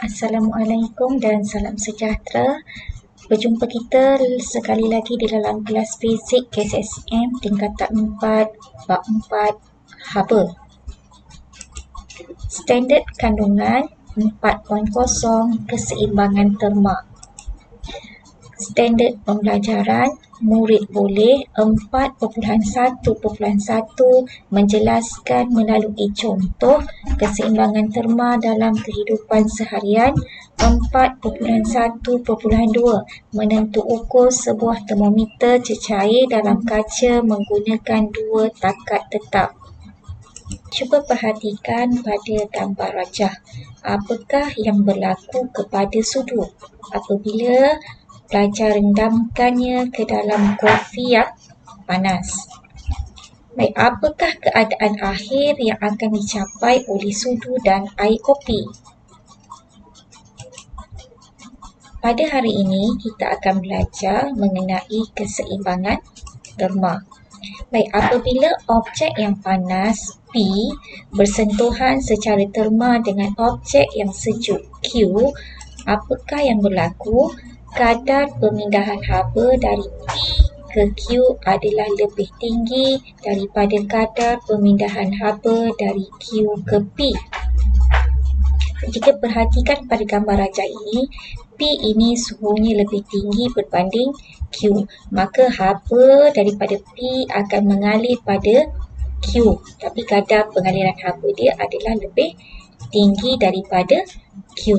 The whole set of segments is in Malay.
Assalamualaikum dan salam sejahtera. Berjumpa kita sekali lagi di dalam kelas fizik KSSM tingkatan 4, bab 4, haba. Standard kandungan 4.0 keseimbangan terma. Standard pembelajaran murid boleh 4.1.1 menjelaskan melalui contoh keseimbangan terma dalam kehidupan seharian. 4.1.2 menentu ukur sebuah termometer cecair dalam kaca menggunakan dua takat tetap. Cuba perhatikan pada gambar rajah. Apakah yang berlaku kepada sudu apabila pelajar rendamkannya ke dalam kopi yang panas? Baik, apakah keadaan akhir yang akan dicapai oleh sudu dan air kopi? Pada hari ini, kita akan belajar mengenai keseimbangan terma. Baik, apabila objek yang panas P bersentuhan secara terma dengan objek yang sejuk Q, apakah yang berlaku? Kadar pemindahan haba dari P ke Q adalah lebih tinggi daripada kadar pemindahan haba dari Q ke P. Jika perhatikan pada gambar rajah ini, P ini suhunya lebih tinggi berbanding Q, maka haba daripada P akan mengalir pada Q, tapi kadar pengaliran haba dia adalah lebih tinggi daripada Q.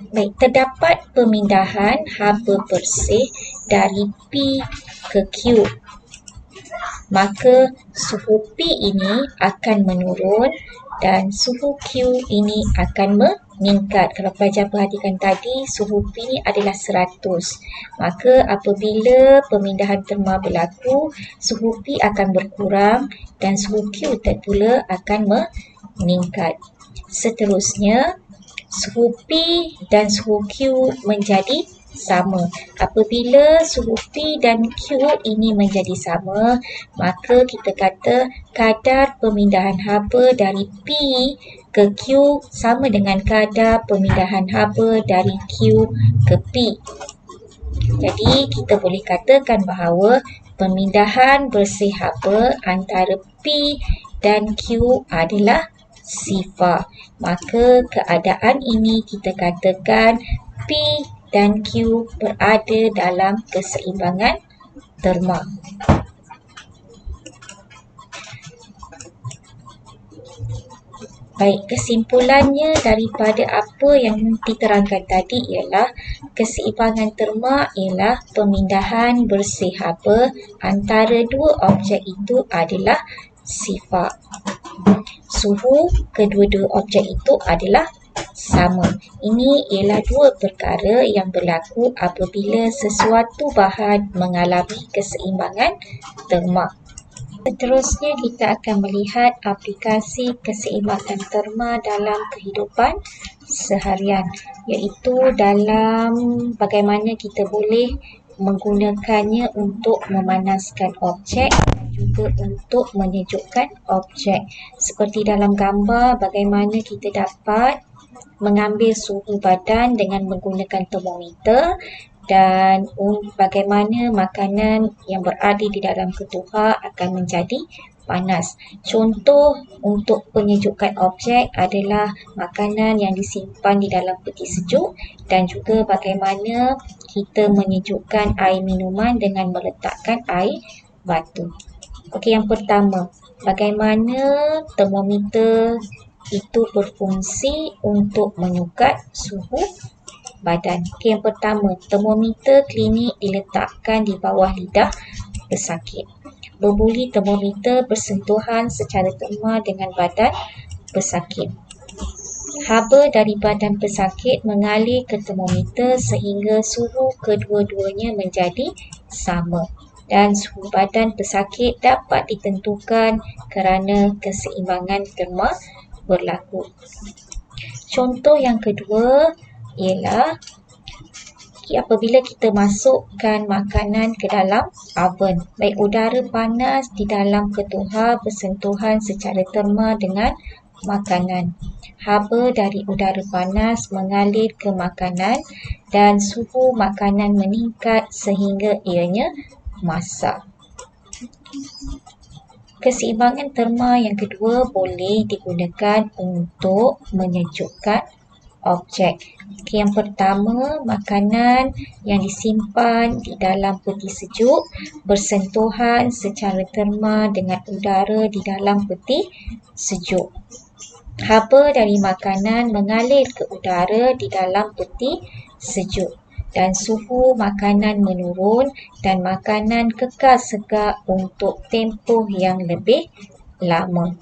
Baik, terdapat pemindahan haba bersih dari P ke Q, maka suhu P ini akan menurun dan suhu Q ini akan meningkat. Kalau pelajar perhatikan tadi, suhu P ini adalah 100. Maka apabila pemindahan terma berlaku, suhu P akan berkurang dan suhu Q terpula akan meningkat. Seterusnya, suhu P dan suhu Q menjadi sama. Apabila suhu P dan Q ini menjadi sama, maka kita kata kadar pemindahan haba dari P ke Q sama dengan kadar pemindahan haba dari Q ke P. Jadi kita boleh katakan bahawa pemindahan bersih haba antara P dan Q adalah sifar. Maka keadaan ini kita katakan P dan Q berada dalam keseimbangan terma. Baik, kesimpulannya daripada apa yang diterangkan tadi ialah keseimbangan terma ialah pemindahan bersih haba antara dua objek itu adalah sifar. Suhu kedua-dua objek itu adalah sama. Ini ialah dua perkara yang berlaku apabila sesuatu bahan mengalami keseimbangan terma. Seterusnya kita akan melihat aplikasi keseimbangan terma dalam kehidupan seharian, iaitu dalam bagaimana kita boleh menggunakannya untuk memanaskan objek dan juga untuk menyejukkan objek. Seperti dalam gambar, bagaimana kita dapat mengambil suhu badan dengan menggunakan termometer dan bagaimana makanan yang berada di dalam ketuhar akan menjadi panas. Contoh untuk penyejukan objek adalah makanan yang disimpan di dalam peti sejuk dan juga bagaimana kita menyejukkan air minuman dengan meletakkan air batu. Okey, yang pertama, bagaimana termometer itu berfungsi untuk menyukat suhu badan. Okey, yang pertama, termometer klinik diletakkan di bawah lidah pesakit. Berbuli termometer bersentuhan secara terma dengan badan pesakit. Haba dari badan pesakit mengalir ke termometer sehingga suhu kedua-duanya menjadi sama dan suhu badan pesakit dapat ditentukan kerana keseimbangan terma berlaku. Contoh yang kedua ialah apabila kita masukkan makanan ke dalam oven. Baik, udara panas di dalam ketuhar bersentuhan secara terma dengan makanan. haba dari udara panas mengalir ke makanan dan suhu makanan meningkat sehingga ianya masak. Keseimbangan terma yang kedua boleh digunakan untuk menyejukkan objek. Yang pertama, makanan yang disimpan di dalam peti sejuk bersentuhan secara terma dengan udara di dalam peti sejuk. Haba dari makanan mengalir ke udara di dalam peti sejuk dan suhu makanan menurun dan makanan kekal segar untuk tempoh yang lebih lama.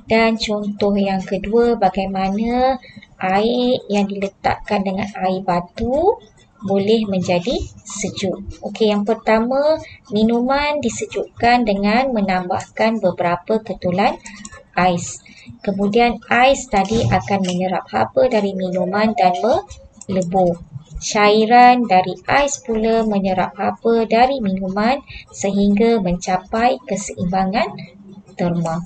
Dan contoh yang kedua, bagaimana air yang diletakkan dengan air batu boleh menjadi sejuk. Okey, yang pertama, minuman disejukkan dengan menambahkan beberapa ketulan ais. Kemudian ais tadi akan menyerap haba dari minuman dan melebur. Cairan dari ais pula menyerap haba dari minuman sehingga mencapai keseimbangan terma.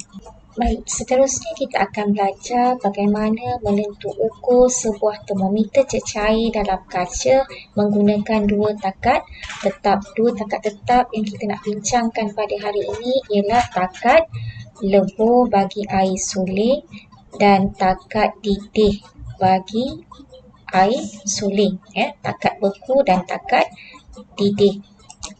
Baik, seterusnya kita akan belajar bagaimana menentu ukur sebuah termometer cecair dalam kaca menggunakan dua takat tetap. Dua takat tetap yang kita nak bincangkan pada hari ini ialah takat lebur bagi air suling dan takat didih bagi air suling. Takat beku dan takat didih.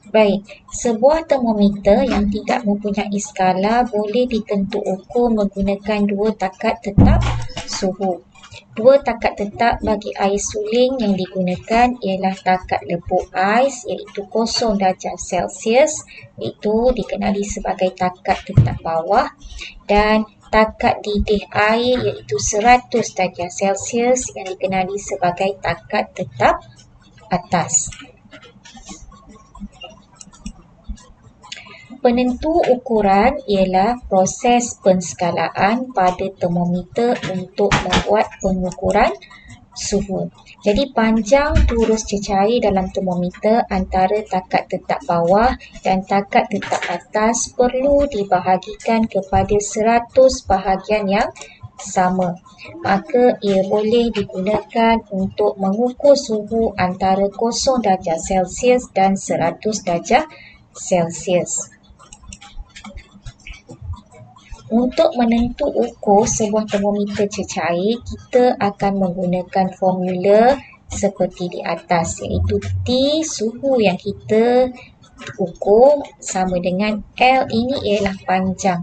Baik, sebuah termometer yang tidak mempunyai skala boleh ditentu ukur menggunakan dua takat tetap suhu. Dua takat tetap bagi air suling yang digunakan ialah takat lebur ais iaitu 0 darjah Celsius, itu dikenali sebagai takat tetap bawah, dan takat didih air iaitu 100 darjah Celsius yang dikenali sebagai takat tetap atas. Penentu ukuran ialah proses penskalaan pada termometer untuk membuat pengukuran suhu. Jadi panjang turus cecair dalam termometer antara takat tetap bawah dan takat tetap atas perlu dibahagikan kepada 100 bahagian yang sama. Maka ia boleh digunakan untuk mengukur suhu antara 0 darjah Celsius dan 100 darjah Celsius. Untuk menentu ukur sebuah termometer cecair, kita akan menggunakan formula seperti di atas, iaitu T suhu yang kita ukur sama dengan L ini ialah panjang.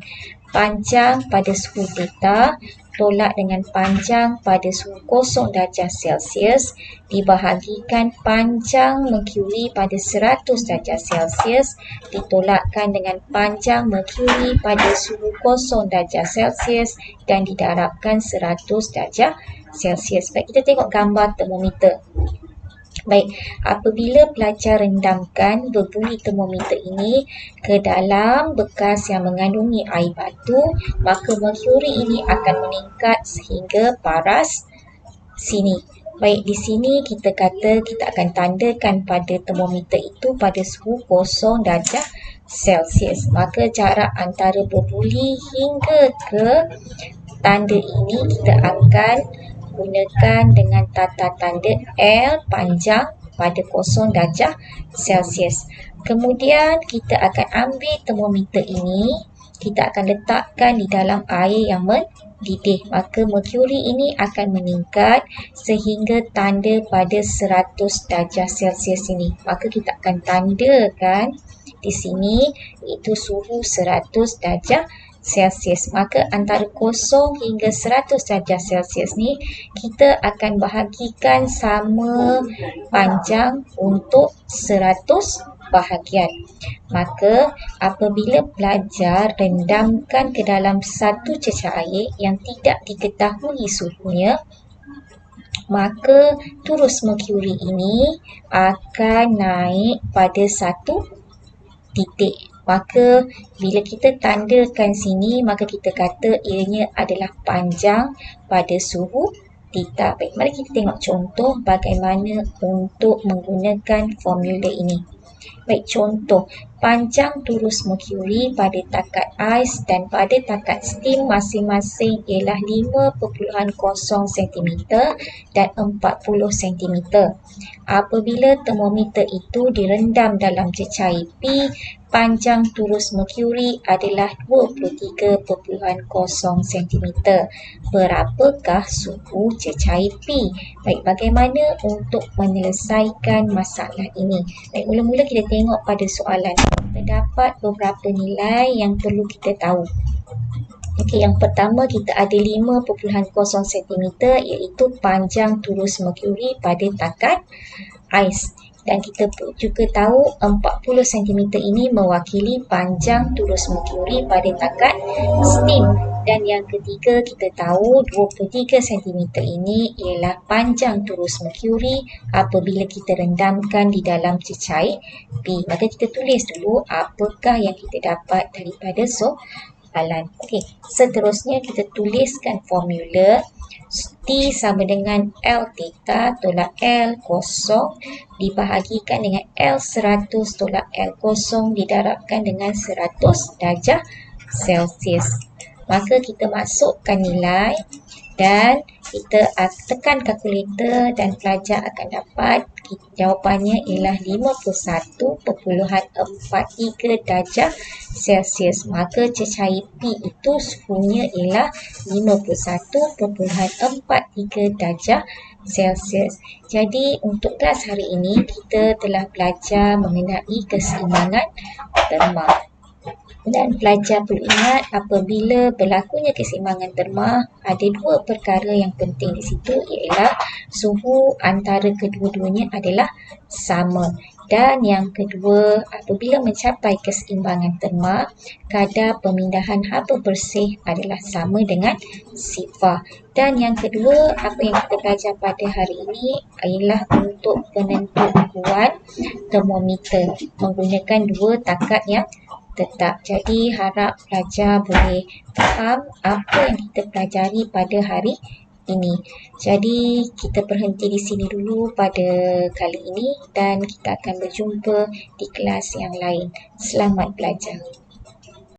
Panjang pada suhu theta tolak dengan panjang pada suhu 0 darjah Celsius dibahagikan panjang merkuri pada 100 darjah Celsius ditolakkan dengan panjang merkuri pada suhu 0 darjah Celsius dan didarabkan 100 darjah Celsius. Baik, kita tengok gambar termometer. Baik, apabila pelajar rendamkan berbunyi termometer ini ke dalam bekas yang mengandungi air batu, maka merkuri ini akan meningkat sehingga paras sini. Baik, di sini kita kata kita akan tandakan pada termometer itu pada suhu 0 darjah Celsius. Maka jarak antara berbuli hingga ke tanda ini kita akan gunakan dengan tata tanda L panjang pada 0 darjah Celsius. Kemudian kita akan ambil termometer ini, kita akan letakkan di dalam air yang mendidih. Maka merkuri ini akan meningkat sehingga tanda pada 100 darjah Celsius ini. Maka kita akan tandakan di sini iaitu suhu 100 darjah Celsius. Maka antara 0 hingga 100 darjah Celsius ni kita akan bahagikan sama panjang untuk 100 bahagian. Maka apabila pelajar rendamkan ke dalam satu cecair yang tidak diketahui suhunya, maka turus merkuri ini akan naik pada satu titik. Maka bila kita tandakan sini, maka kita kata ianya adalah panjang pada suhu theta. Baik, mari kita tengok contoh bagaimana untuk menggunakan formula ini. Baik, contoh panjang turus merkuri pada takat ais dan pada takat steam masing-masing ialah 5.0 cm dan 40 cm. Apabila termometer itu direndam dalam cecair P, panjang turus merkuri adalah 23.0 cm. Berapakah suhu cecair P? Baik, bagaimana untuk menyelesaikan masalah ini? Baik, mula-mula kita tengok pada soalan. Terdapat beberapa nilai yang perlu kita tahu. Okey, yang pertama kita ada 5.0 cm iaitu panjang turus merkuri pada takat ais. Dan kita juga tahu 40 cm ini mewakili panjang turus merkuri pada takat steam. Dan yang ketiga kita tahu 23 cm ini ialah panjang turus merkuri apabila kita rendamkan di dalam cecair P. Maka kita tulis dulu apakah yang kita dapat daripada soalan. Okey, seterusnya kita tuliskan formula. T sama dengan L theta tolak L kosong dibahagikan dengan L 100 tolak L kosong didarabkan dengan 100 darjah Celsius. Maka kita masukkan nilai dan kita tekan kalkulator dan pelajar akan dapat jawapannya ialah 51.43 darjah Celsius. Maka cecair P itu suhunya ialah 51.43 darjah Celsius. Jadi untuk kelas hari ini kita telah belajar mengenai keseimbangan terma. Dan pelajar perlu ingat apabila berlakunya keseimbangan terma, ada dua perkara yang penting di situ ialah suhu antara kedua-duanya adalah sama. Dan yang kedua, apabila mencapai keseimbangan terma, kadar pemindahan haba bersih adalah sama dengan sifar. Dan yang kedua, apa yang kita belajar pada hari ini ialah untuk penentuan termometer menggunakan dua takat yang tetap. Jadi harap pelajar boleh faham apa yang kita pelajari pada hari ini. Jadi kita berhenti di sini dulu pada kali ini dan kita akan berjumpa di kelas yang lain. Selamat belajar.